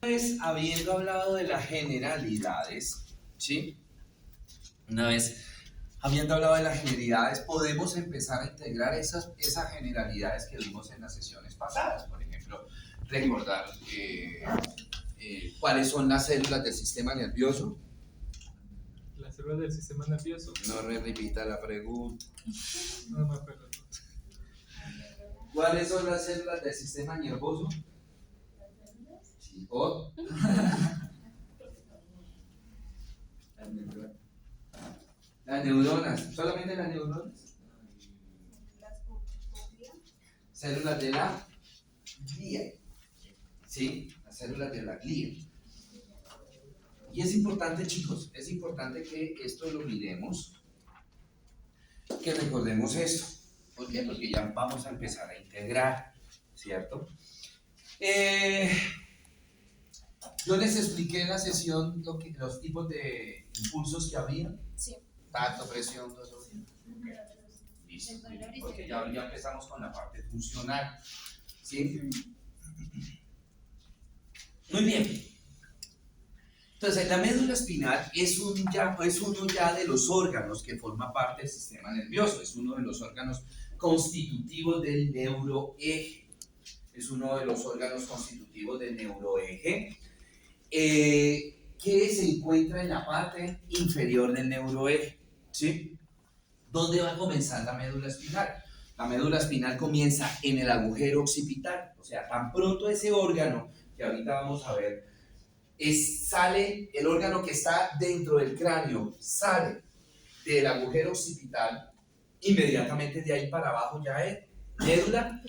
Pues, habiendo hablado de las generalidades, ¿sí? Una vez habiendo hablado de las generalidades, podemos empezar a integrar esas generalidades que vimos en las sesiones pasadas. Por ejemplo, recordar cuáles son las células del sistema nervioso. Las células del sistema nervioso. No repita la pregunta. No me acuerdo. ¿Cuáles son las células del sistema nervioso? Sí, ¿o? Las neuronas, solamente las neuronas. Células de la glía, ¿sí? Las células de la glía. Y es importante, chicos, es importante que esto lo miremos, que recordemos esto. ¿Por qué? Porque ya vamos a empezar a integrar, ¿cierto? Yo les expliqué en la sesión los tipos de impulsos que había. Sí. Tacto, presión, todo eso. Listo. Porque ya empezamos con la parte funcional. ¿Sí? Muy bien. Entonces, la médula espinal es uno ya de los órganos que forma parte del sistema nervioso. Es uno de los órganos constitutivos del neuroeje. Es uno de los órganos constitutivos del neuroeje. Que se encuentra en la parte inferior del neuroeje, ¿sí? ¿Dónde va a comenzar la médula espinal? La médula espinal comienza en el agujero occipital, o sea, tan pronto ese órgano, que ahorita vamos a ver, sale el órgano que está dentro del cráneo, sale del agujero occipital, inmediatamente de ahí para abajo ya es médula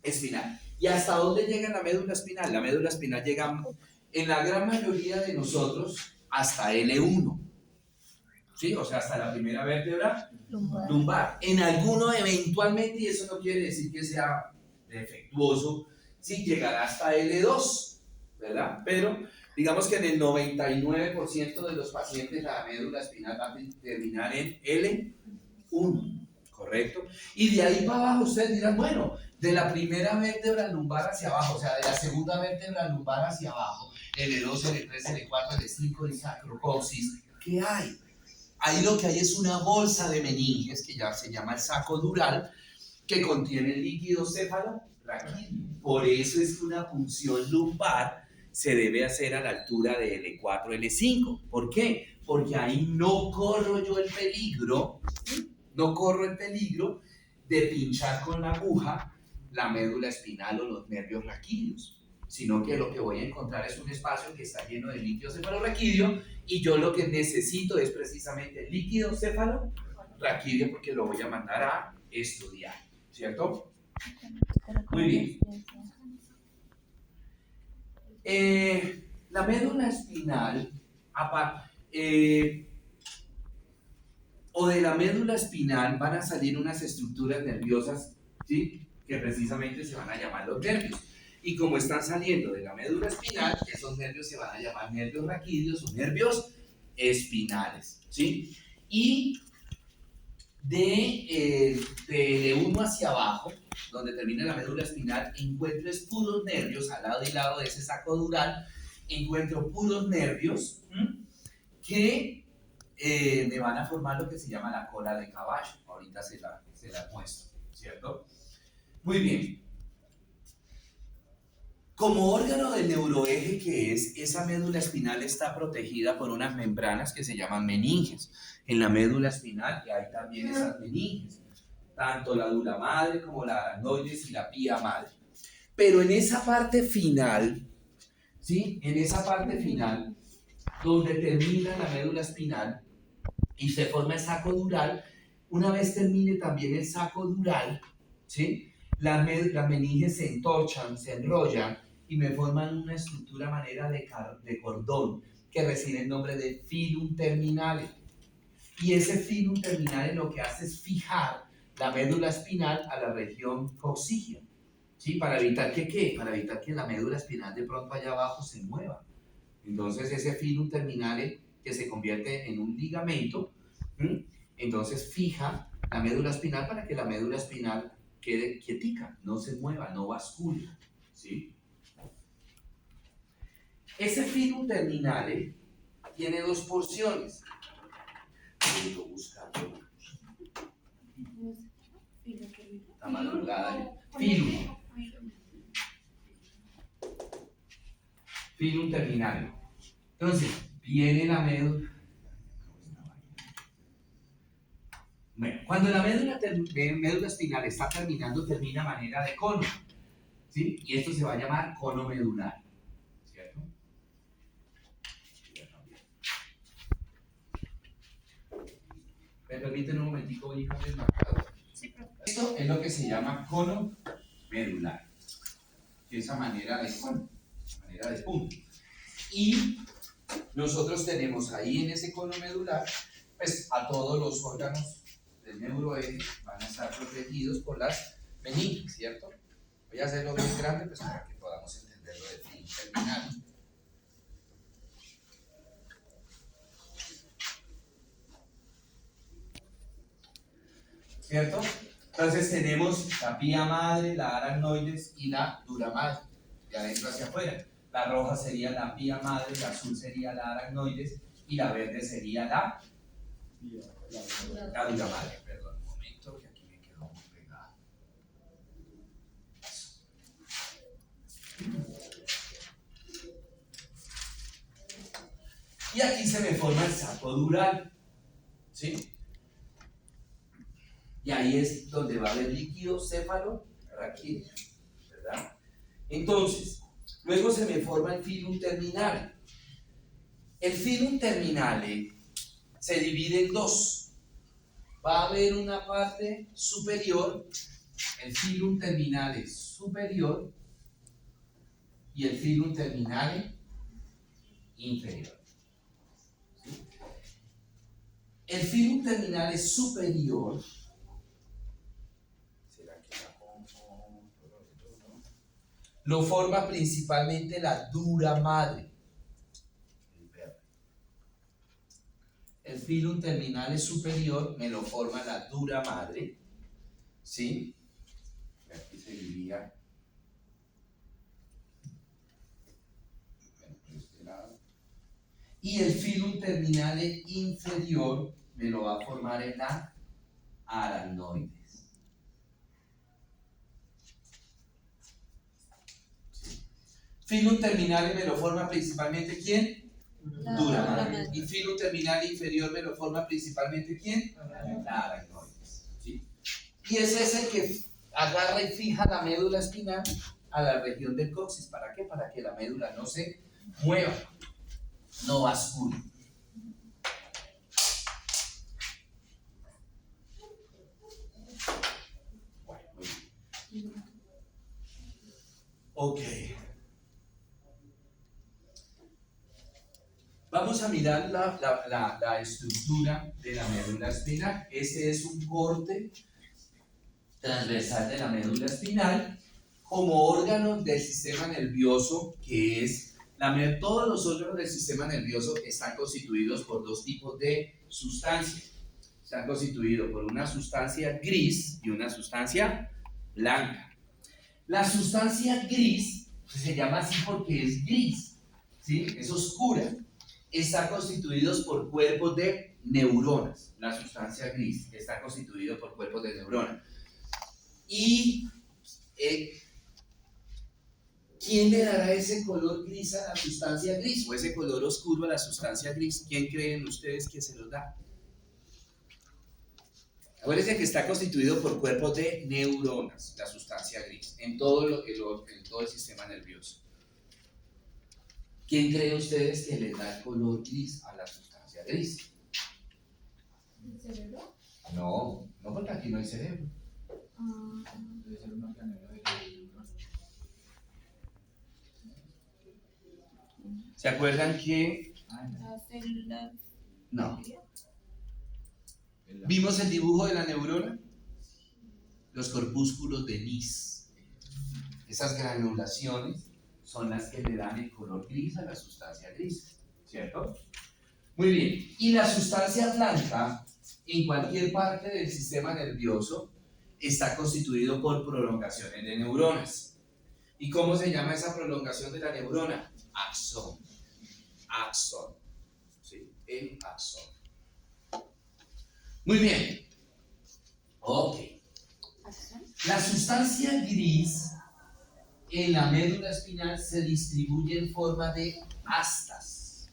espinal. ¿Y hasta dónde llega la médula espinal? La médula espinal llega en la gran mayoría de nosotros hasta L1, ¿sí? O sea, hasta la primera vértebra lumbar. En alguno eventualmente, y eso no quiere decir que sea defectuoso, sí llegará hasta L2, ¿verdad? Pero digamos que en el 99% de los pacientes la médula espinal va a terminar en L1, ¿correcto? Y de ahí para abajo ustedes dirán, bueno, de la primera vértebra lumbar hacia abajo, o sea, de la segunda vértebra lumbar hacia abajo, L2, L3, L4, L5, el sacrocoxis, ¿qué hay? Ahí lo que hay es una bolsa de meninges que ya se llama el saco dural, que contiene líquido cefalorraquídeo. Por eso es que una punción lumbar se debe hacer a la altura de L4, L5. ¿Por qué? Porque ahí no corro yo el peligro, de pinchar con la aguja la médula espinal o los nervios raquídeos, sino que lo que voy a encontrar es un espacio que está lleno de líquido cefalorraquídeo y yo lo que necesito es precisamente el líquido cefalorraquídeo porque lo voy a mandar a estudiar, ¿cierto? Muy bien. La médula espinal, o de la médula espinal van a salir unas estructuras nerviosas, ¿sí? Que precisamente se van a llamar los nervios. Y como están saliendo de la médula espinal, esos nervios se van a llamar nervios raquídeos o nervios espinales, ¿sí? Y de uno hacia abajo, donde termina la médula espinal, encuentro puros nervios, al lado y lado de ese saco dural, encuentro puros nervios que me van a formar lo que se llama la cola de caballo. Ahorita se la muestro, ¿cierto? Muy bien. Como órgano del neuroeje que es, esa médula espinal está protegida por unas membranas que se llaman meninges. En la médula espinal hay también esas meninges, tanto la dura madre como la aracnoides y la pía madre. Pero en esa parte final, ¿sí? En esa parte final, donde termina la médula espinal y se forma el saco dural, una vez termine también el saco dural, ¿sí? Las meninges se entorchan, se enrollan y me forman una estructura a manera de cordón que recibe el nombre de filum terminale. Y ese filum terminale lo que hace es fijar la médula espinal a la región coxígea, ¿sí? Para evitar que ¿qué? Para evitar que la médula espinal de pronto allá abajo se mueva. Entonces ese filum terminale que se convierte en un ligamento, entonces fija la médula espinal para que la médula espinal quede quietica, no se mueva, no bascule, ¿sí? Ese filum terminale tiene dos porciones. Estoy buscando la madrugada. Filum terminale. Entonces, viene la médula. Bueno, cuando la médula espinal está terminando, termina a manera de cono, ¿sí? Y esto se va a llamar cono medular, ¿cierto? ¿Me permiten un momentico? Voy a cambiar el marcador. Esto es lo que se llama cono medular, que es a manera de cono, a manera de punto. Y nosotros tenemos ahí en ese cono medular, pues a todos los órganos del neuroeje van a estar protegidos por las meninges, ¿cierto? Voy a hacerlo bien grande pues para que podamos entenderlo de fin terminal. ¿Cierto? Entonces tenemos la pía madre, la aracnoides y la dura madre, de adentro hacia afuera. La roja sería la pía madre, la azul sería la aracnoides y la verde sería la dura madre. Perdón, un momento que aquí me quedó muy pegado. Y aquí se me forma el saco dural, ¿sí? Y ahí es donde va a haber líquido céfalo-raquídeo, ¿verdad? Entonces, luego se me forma el filum terminale. El filum terminale se divide en dos. Va a haber una parte superior, el filum terminale superior, y el filum terminale inferior. ¿Sí? El filum terminale superior, lo forma principalmente la dura madre, el verde. El filum terminale superior me lo forma la dura madre, ¿sí? Aquí seguiría. Por este lado. Y el filum terminale inferior me lo va a formar en la aracnoides. Filum terminale me lo forma principalmente ¿quién? Dura madre. Y filum terminale inferior me lo forma principalmente ¿quién? La aracnoides. ¿Sí? Y ese es el que agarra y fija la médula espinal a la región del coxis. ¿Para qué? Para que la médula no se mueva, no bascule. Bueno, muy bien. Ok. Vamos a mirar la estructura de la médula espinal. Este es un corte transversal de la médula espinal como órgano del sistema nervioso, que es todos los órganos del sistema nervioso están constituidos por dos tipos de sustancias. Están constituidos por una sustancia gris y una sustancia blanca. La sustancia gris se llama así porque es gris, ¿sí? Es oscura. Está constituidos por cuerpos de neuronas. La sustancia gris está constituido por cuerpos de neuronas. Y ¿quién le dará ese color gris a la sustancia gris? O ese color oscuro a la sustancia gris. ¿Quién creen ustedes que se los da? Acuérdense que está constituido por cuerpos de neuronas, la sustancia gris, en todo el sistema nervioso. ¿Quién cree ustedes que le da el color gris a la sustancia gris? ¿El cerebro? No, no porque aquí no hay cerebro. Debe ser una planera de neuronas. ¿Se acuerdan que? Las células. No. ¿Vimos el dibujo de la neurona? Los corpúsculos de Nis. Esas granulaciones son las que le dan el color gris a la sustancia gris, ¿cierto? Muy bien. Y la sustancia blanca, en cualquier parte del sistema nervioso, está constituido por prolongaciones de neuronas. ¿Y cómo se llama esa prolongación de la neurona? Axón. axón. ¿Sí? El axón. Muy bien. Ok. La sustancia gris en la médula espinal se distribuye en forma de astas.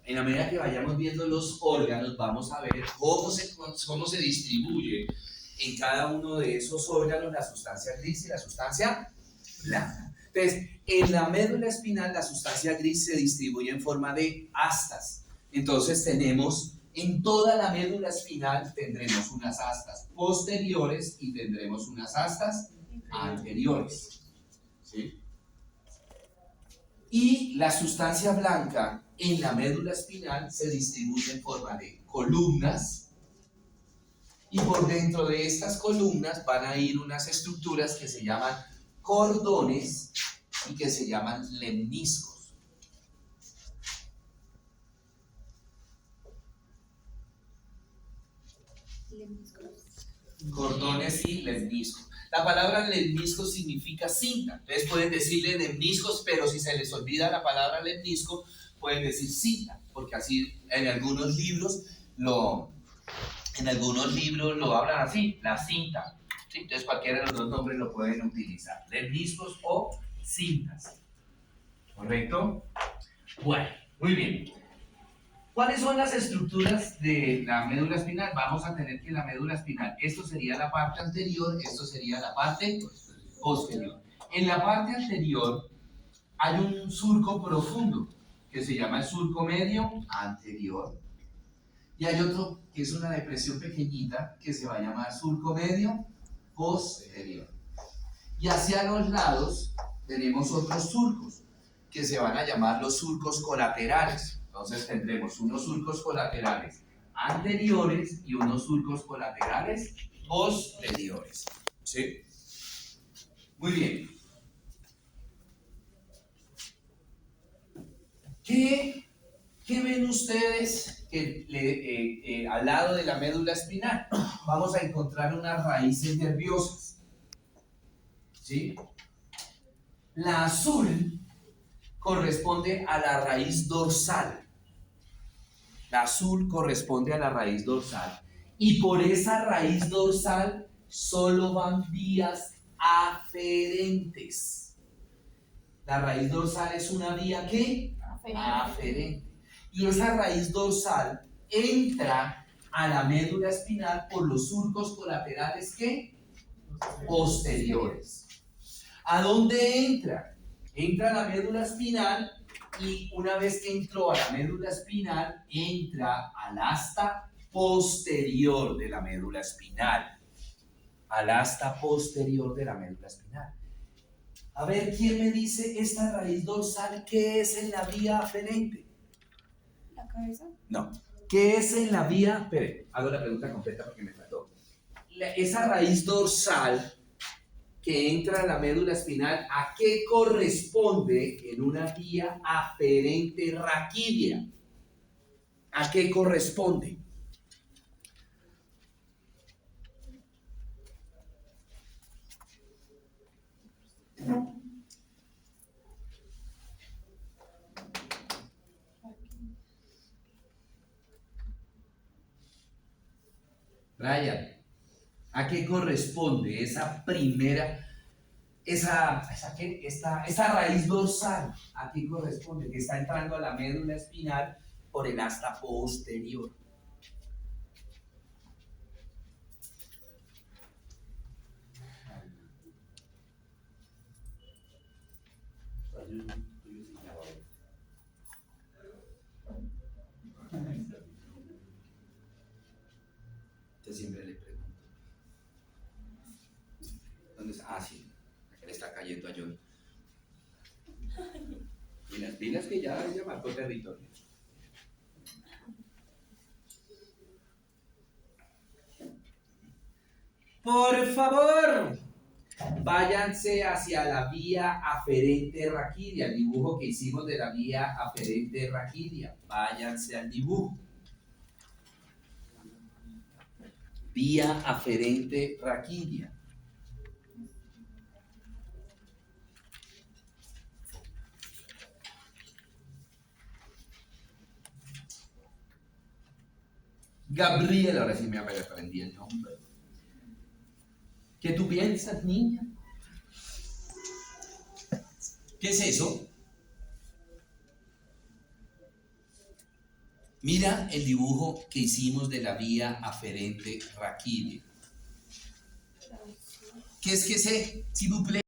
En la medida que vayamos viendo los órganos, vamos a ver cómo se distribuye en cada uno de esos órganos la sustancia gris y la sustancia blanca. Entonces, en la médula espinal la sustancia gris se distribuye en forma de astas. Entonces tenemos, en toda la médula espinal tendremos unas astas posteriores y tendremos unas astas anteriores. ¿Sí? Y la sustancia blanca en la médula espinal se distribuye en forma de columnas, y por dentro de estas columnas van a ir unas estructuras que se llaman cordones y que se llaman lemniscos. Cordones y lemniscos. La palabra lemnisco significa cinta. Entonces pueden decirle lemniscos, pero si se les olvida la palabra lemnisco, pueden decir cinta, porque así en algunos libros lo hablan así, la cinta. ¿Sí? Entonces cualquiera de los dos nombres lo pueden utilizar, lemniscos o cintas. ¿Correcto? Bueno, muy bien. ¿Cuáles son las estructuras de la médula espinal? Vamos a tener que la médula espinal, esto sería la parte anterior, esto sería la parte posterior. En la parte anterior hay un surco profundo que se llama el surco medio anterior, y hay otro que es una depresión pequeñita que se va a llamar surco medio posterior. Y hacia los lados tenemos otros surcos que se van a llamar los surcos colaterales. Entonces tendremos unos surcos colaterales anteriores y unos surcos colaterales posteriores. ¿Sí? Muy bien. ¿Qué ven ustedes que al lado de la médula espinal? Vamos a encontrar unas raíces nerviosas. ¿Sí? La azul corresponde a la raíz dorsal. La azul corresponde a la raíz dorsal. Y por esa raíz dorsal solo van vías aferentes. La raíz dorsal es una vía ¿qué? Aferente. Y esa raíz dorsal entra a la médula espinal por los surcos colaterales ¿qué? Posteriores. ¿A dónde entra? Entra a la médula espinal, y una vez que entró a la médula espinal, entra al asta posterior de la médula espinal. Al asta posterior de la médula espinal. A ver, ¿quién me dice esta raíz dorsal qué es en la vía aferente? ¿La cabeza? No. ¿Qué es en la vía? Espere, hago la pregunta completa porque me faltó. Esa raíz dorsal que entra a la médula espinal, ¿a qué corresponde en una vía aferente raquídea? ¿A qué corresponde? Brian, ¿a qué corresponde esa primera, esa raíz dorsal? ¿A qué corresponde? Que está entrando a la médula espinal por el asta posterior. Yo siempre le pregunto. ¿Dónde está? Ah, sí. Acá le está cayendo a John. Y las pilas que ya marcó territorio. Por favor, váyanse hacia la vía aferente raquídea, el dibujo que hicimos de la vía aferente raquídea. Váyanse al dibujo. Vía aferente raquídea. Gabriel, ahora sí me aprendí el nombre. ¿Qué tú piensas, niña? ¿Qué es eso? Mira el dibujo que hicimos de la vía aferente raquídea. ¿Qué es que sé? S'il vous plaît.